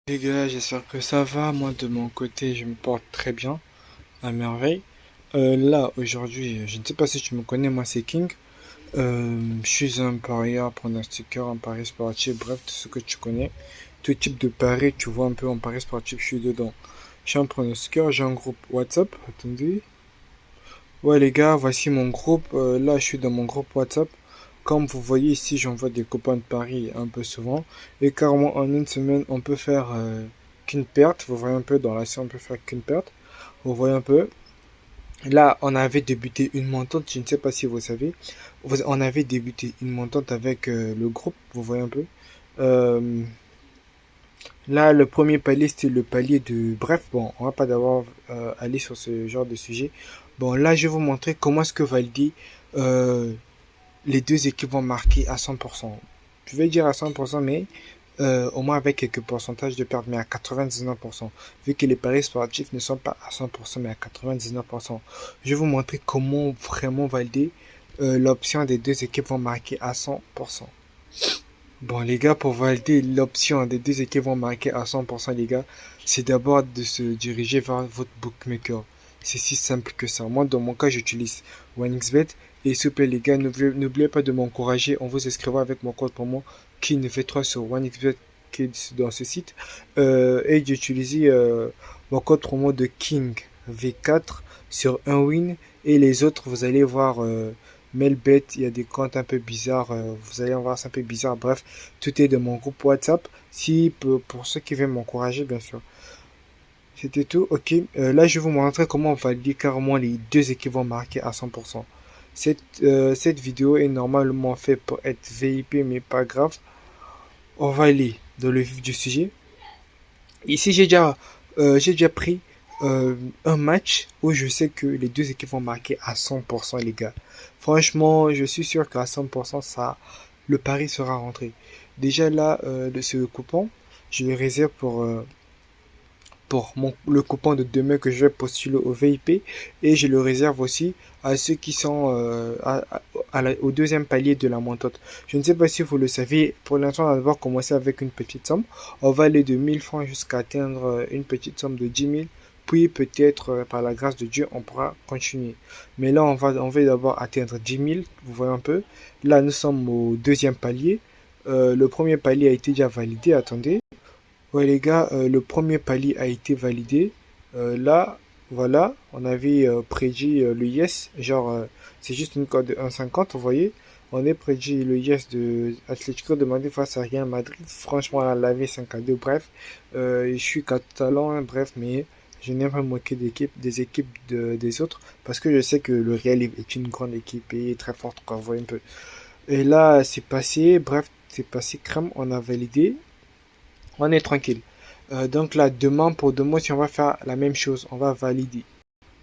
Les gars, j'espère que ça va. Moi, de mon côté, je me porte très bien, à merveille. Là, aujourd'hui, je ne sais pas si tu me connais, moi, c'est King. Je suis un parieur, pronostiqueur, un pari sportif, bref, tout ce que tu connais. Tout type de pari, tu vois un peu en pari sportif, je suis dedans. Je suis un pronostiqueur, j'ai un groupe WhatsApp. Attendez. Ouais, les gars, voici mon groupe. Là, je suis dans mon groupe WhatsApp. Comme vous voyez ici, j'envoie des copains de Paris un peu souvent. Et carrément, en une semaine, on peut faire qu'une perte. Vous voyez un peu dans la série, on peut faire qu'une perte. Vous voyez un peu. Là, on avait débuté une montante. Je ne sais pas si vous savez. On avait débuté une montante avec le groupe. Vous voyez un peu. Euh, Là, le premier palier, c'était le palier de... Bref, bon, on va pas d'abord aller sur ce genre de sujet. Bon, là, je vais vous montrer comment est-ce que Valdi, euh, les deux équipes vont marquer à 100%. Je vais dire à 100%, mais au moins avec quelques pourcentages de perte, mais à 99%. Vu que les paris sportifs ne sont pas à 100%, mais à 99%. Je vais vous montrer comment vraiment valider l'option des deux équipes vont marquer à 100%. Bon, les gars, pour valider l'option des deux équipes vont marquer à 100%, les gars, c'est d'abord de se diriger vers votre bookmaker. C'est si simple que ça. Moi, dans mon cas, j'utilise OneXBet. Et s'il vous plaît, les gars, n'oubliez pas de m'encourager en vous inscrivant avec mon code promo KINV3 sur OneXBet qui est dans ce site. Et d'utiliser mon code promo de King V4 sur un win. Et les autres, vous allez voir Melbet, il y a des comptes un peu bizarres, vous allez en voir, c'est un peu bizarre. Bref, tout est de mon groupe WhatsApp. Si pour ceux qui veulent m'encourager, bien sûr. C'était tout, ok. Là, je vais vous montrer comment on valide carrément les deux équipes vont marquer à 100%. Cette vidéo est normalement faite pour être VIP, mais pas grave. On va aller dans le vif du sujet. Ici, j'ai déjà pris un match où je sais que les deux équipes vont marquer à 100%, les gars. Franchement, je suis sûr qu'à 100%, ça, le pari sera rentré. Déjà là, de ce coupon, je le réserve pour le coupon de demain que je vais postuler au VIP et je le réserve aussi à ceux qui sont au deuxième palier de la montante. Je ne sais pas si vous le savez, pour l'instant on va devoir commencer avec une petite somme. On va aller de 1000 francs jusqu'à atteindre une petite somme de 10 000. Puis peut-être par la grâce de Dieu on pourra continuer. Mais là on va d'abord atteindre 10 000, vous voyez un peu. Là nous sommes au deuxième palier. Le premier palier a été déjà validé, attendez. Ouais les gars, le premier palier a été validé. Là, voilà, on avait prédit le yes, genre c'est juste une cote de 1,50, vous voyez. On est prédit le yes de Atlético de Madrid face à Real Madrid. Franchement, on a lavé 5-2, bref. Je suis catalan, hein, bref, mais je n'aime pas me moquer des équipes des autres parce que je sais que le Real est une grande équipe et est très forte, quoi, vous voyez un peu. Et là, c'est passé, bref, c'est passé crème, on a validé. On est tranquille. Donc là, demain, pour demain, si on va faire la même chose, on va valider.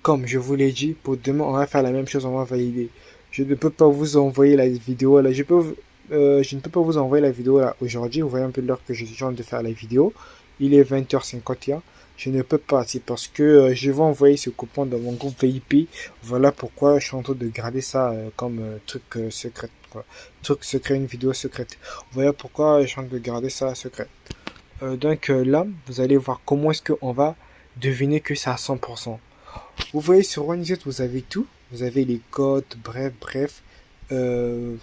Comme je vous l'ai dit, pour demain, on va faire la même chose, on va valider. Je ne peux pas vous envoyer la vidéo là. Je ne peux pas vous envoyer la vidéo là aujourd'hui. Vous voyez un peu l'heure que je suis en train de faire la vidéo. Il est 20h51. Je ne peux pas. C'est parce que je vais envoyer ce coupon dans mon groupe VIP. Voilà pourquoi je suis en train de garder ça comme truc secret, quoi. Truc secret, une vidéo secrète. Voilà pourquoi je suis en train de garder ça secret. Là, vous allez voir comment est-ce qu'on va deviner que c'est à 100%. Vous voyez sur OneXet, vous avez tout. Vous avez les codes, bref. Euh,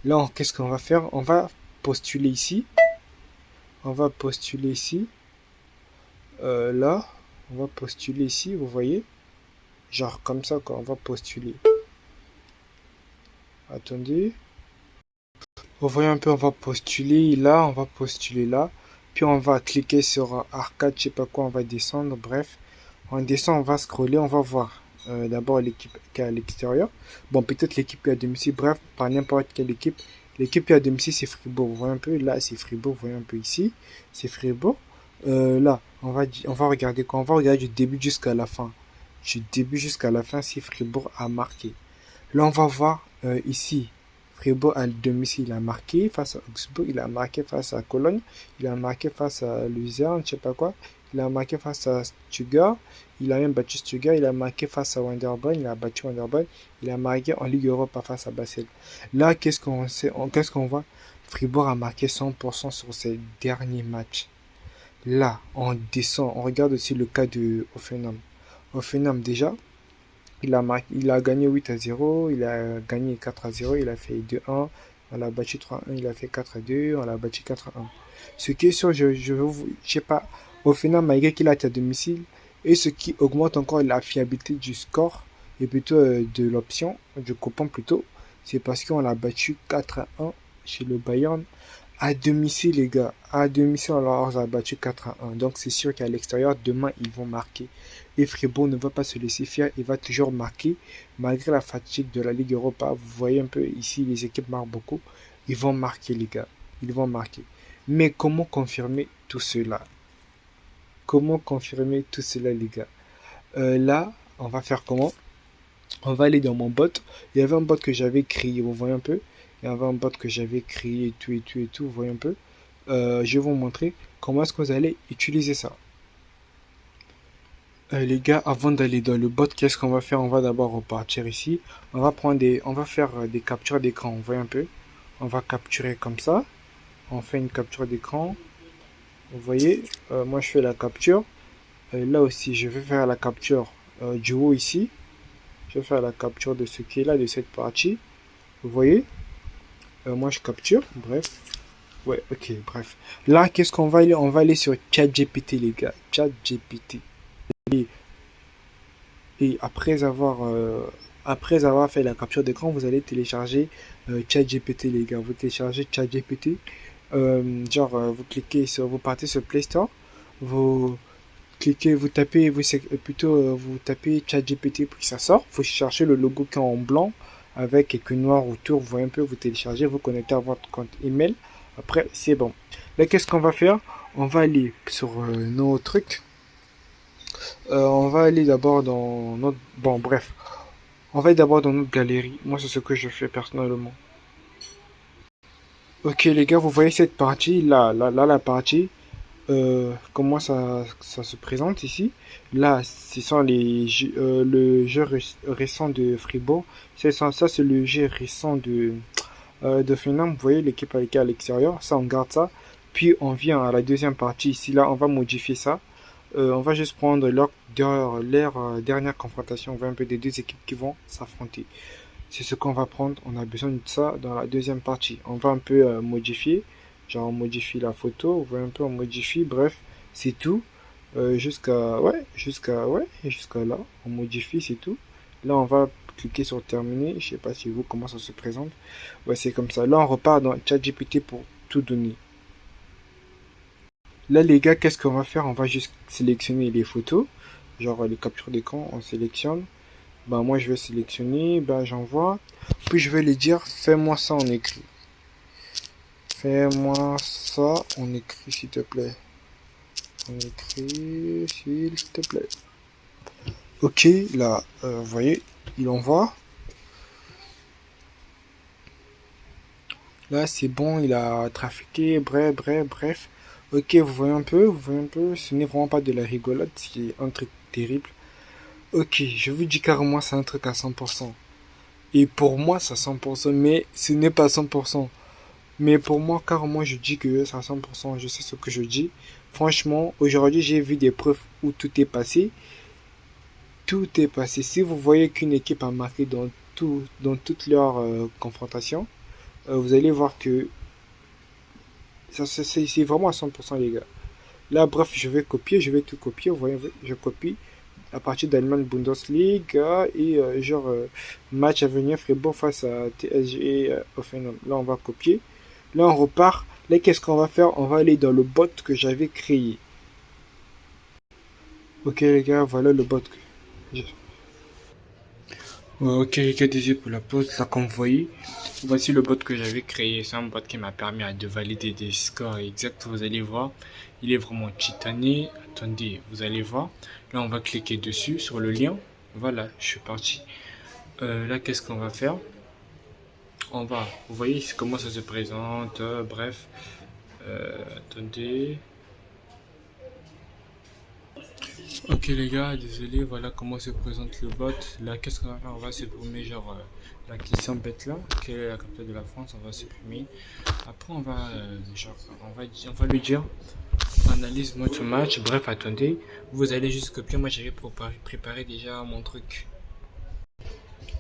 Là, qu'est-ce qu'on va faire? On va postuler ici. On va postuler ici. Là, on va postuler ici, vous voyez? Genre comme ça, quoi. On va postuler. Attendez. Vous voyez un peu, on va postuler là, on va postuler là. Puis on va cliquer sur arcade, je sais pas quoi, on va descendre, bref. On descend, on va scroller, on va voir d'abord l'équipe qui est à l'extérieur. Bon, peut-être l'équipe qui est à domicile, bref, pas n'importe quelle équipe. L'équipe qui est à domicile, c'est Fribourg. Vous voyez un peu, là, c'est Fribourg, vous voyez un peu ici, c'est Fribourg. Là, on va regarder quoi? On va regarder du début jusqu'à la fin. Du début jusqu'à la fin, si Fribourg a marqué. Là, on va voir ici. Fribourg à domicile, il a marqué face à Augsbourg, il a marqué face à Cologne, il a marqué face à Luzerne, je sais pas quoi, il a marqué face à Stuttgart, il a même battu Stuttgart, il a marqué face à Winterberg, il a battu Winterberg, il a marqué en Ligue Europa face à Basel. Là, qu'est-ce qu'on voit? Fribourg a marqué 100% sur ses derniers matchs. Là, on descend, on regarde aussi le cas de Offenham. Offenham, déjà, il a gagné 8-0, il a gagné 4-0, il a fait 2-1, on l'a battu 3-1, il a fait 4-2, on l'a battu 4-1. Ce qui est sûr, je sais pas, Offenham, malgré qu'il a été à domicile, et ce qui augmente encore la fiabilité du score, et plutôt de l'option, du coupon plutôt, c'est parce qu'on l'a battu 4-1 chez le Bayern. À domicile, les gars. À domicile, alors, on a battu 4-1. Donc, c'est sûr qu'à l'extérieur, demain, ils vont marquer. Et Fribourg ne va pas se laisser faire. Il va toujours marquer. Malgré la fatigue de la Ligue Europa. Vous voyez un peu ici, les équipes marquent beaucoup. Ils vont marquer, les gars. Ils vont marquer. Mais comment confirmer tout cela? Comment confirmer tout cela, les gars? Là, on va faire comment? On va aller dans mon bot. Il y avait un bot que j'avais créé, vous voyez un peu. Il y avait un bot que j'avais créé et tout et tout et tout, vous voyez un peu. Je vais vous montrer comment est-ce que vous allez utiliser ça. Les gars, avant d'aller dans le bot, qu'est-ce qu'on va faire? On va d'abord repartir ici. On va faire des captures d'écran, vous voyez un peu. On va capturer comme ça. On fait une capture d'écran. Vous voyez, moi je fais la capture. Là aussi, je vais faire la capture du haut ici. Je vais faire la capture de ce qui est là, de cette partie. Vous voyez? Moi, je capture. Bref. Ouais, ok, bref. Là, qu'est-ce qu'on va aller? On va aller sur ChatGPT, les gars. ChatGPT. Et, et après avoir fait la capture d'écran, vous allez télécharger ChatGPT, les gars. Vous téléchargez ChatGPT. Vous cliquez sur, vous partez sur Play Store. Vous cliquez, vous tapez, vous tapez ChatGPT pour que ça sorte. Vous cherchez le logo qui est en blanc avec écrit noir autour. Vous voyez un peu, vous téléchargez, vous connectez à votre compte email. Après, c'est bon. Là, qu'est-ce qu'on va faire? On va aller sur nos trucs. On va aller d'abord dans notre... Bon, bref. On va aller d'abord dans notre galerie. Moi, c'est ce que je fais personnellement. Ok, les gars, vous voyez cette partie, là, la partie. Comment ça se présente ici. Là, ce sont le jeu récent de Fribourg. Ça, c'est le jeu récent de Finlande. Vous voyez l'équipe avec à l'extérieur. Ça, on garde ça. Puis, on vient à la deuxième partie. Ici, là, on va modifier ça. On va juste prendre leur dernière confrontation. On voit un peu des deux équipes qui vont s'affronter. C'est ce qu'on va prendre. On a besoin de ça dans la deuxième partie. On va un peu modifier. Genre, on modifie la photo. On voit un peu, on modifie. Bref, c'est tout. Jusqu'à là. On modifie, c'est tout. Là, on va cliquer sur terminer. Je sais pas si vous, comment ça se présente. Ouais, c'est comme ça. Là, on repart dans ChatGPT pour tout donner. Là, les gars, qu'est-ce qu'on va faire? On va juste sélectionner les photos. Genre, les captures d'écran, on sélectionne. Bah, moi, je vais sélectionner. Bah, j'envoie. Puis, je vais lui dire, fais-moi ça en écrit. Fais-moi ça en écrit, s'il te plaît. En écrit, s'il te plaît. Ok, là, vous voyez, il envoie. Là, c'est bon, il a trafiqué, bref. Ok, vous voyez un peu, ce n'est vraiment pas de la rigolade, c'est un truc terrible. Ok, je vous dis carrément, c'est un truc à 100%. Et pour moi, c'est à 100%, mais ce n'est pas 100%. Mais pour moi, carrément, je dis que c'est à 100%, je sais ce que je dis. Franchement, aujourd'hui, j'ai vu des preuves où tout est passé. Tout est passé. Si vous voyez qu'une équipe a marqué dans toutes leurs confrontations, vous allez voir que c'est vraiment à 100% les gars. Là, bref, je vais tout copier. Vous voyez, je copie à partir d'Allemagne Bundesliga et match à venir Fribourg face à TSG Hoffenheim. Là, on va copier. Là, on repart. Là, qu'est-ce qu'on va faire? On va aller dans le bot que j'avais créé. Ok, les gars, voilà le bot que j'ai. Ok, les gars, désolé pour la pause. Là, comme vous voyez, voici le bot que j'avais créé. C'est un bot qui m'a permis de valider des scores exacts. Vous allez voir, il est vraiment titané. Attendez, vous allez voir. Là, on va cliquer dessus sur le lien. Voilà, je suis parti. Là, qu'est-ce qu'on va faire? Vous voyez comment ça se présente. Bref, attendez. Ok les gars, désolé, voilà comment se présente le bot. Là, qu'est-ce qu'on va faire? On va supprimer genre la question bête là, quelle est la capitale de la France, on va supprimer. Après on va lui dire analyse notre match. Bref, attendez, vous allez juste copier. Moi, j'avais préparé déjà mon truc.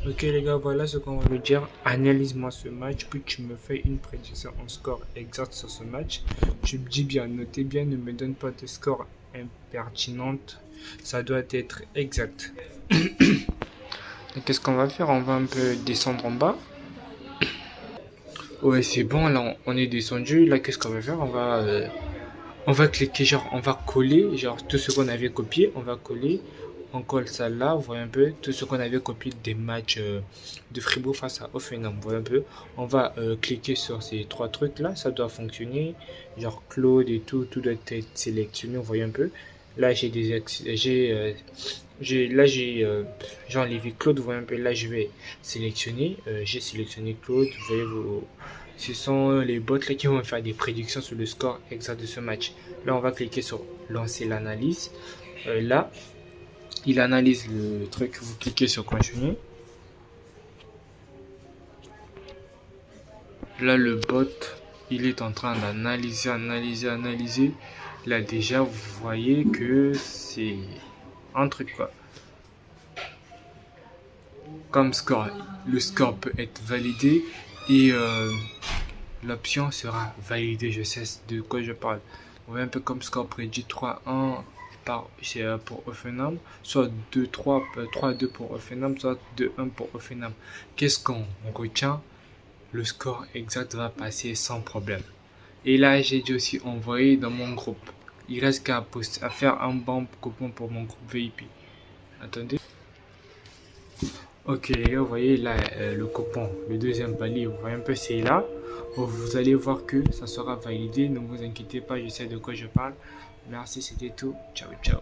Ok les gars, voilà ce qu'on va me dire. Analyse-moi ce match, puis tu me fais une prédiction en score exact sur ce match. Tu me dis bien, notez bien, ne me donne pas de score impertinente. Ça doit être exact. Qu'est-ce qu'on va faire? On va un peu descendre en bas. Ouais, c'est bon, là on est descendu. Là, qu'est-ce qu'on va faire? On va cliquer, genre on va coller, genre tout ce qu'on avait copié, on va coller. On colle ça là, vous voyez un peu, tout ce qu'on avait copié des matchs de Fribourg face à Offenham, vous voyez un peu. On va cliquer sur ces trois trucs là, ça doit fonctionner. Genre Claude et tout doit être sélectionné, vous voyez un peu. Là j'ai enlevé Claude, vous voyez un peu. Là je vais sélectionner, j'ai sélectionné Claude, vous voyez ce sont les bots là qui vont faire des prédictions sur le score exact de ce match. Là on va cliquer sur lancer l'analyse. Là il analyse le truc, vous cliquez sur continuer. Là le bot il est en train d'analyser. Là déjà vous voyez que c'est un truc quoi. Comme score, le score peut être validé et l'option sera validée. Je sais de quoi je parle. Vous voyez un peu comme score prédit 3-1 pour Offenham, soit 2-3, 3-2 pour Offenham, soit 2-1 pour Offenham. Qu'est-ce qu'on retient? Le score exact va passer sans problème. Et là, j'ai dû aussi envoyer dans mon groupe. Il reste qu'à faire un bon coupon pour mon groupe VIP. Attendez. Ok les gars, vous voyez là le coupon, le deuxième palier, vous voyez un peu c'est là. Vous allez voir que ça sera validé, ne vous inquiétez pas, je sais de quoi je parle. Merci, c'était tout. Ciao, ciao.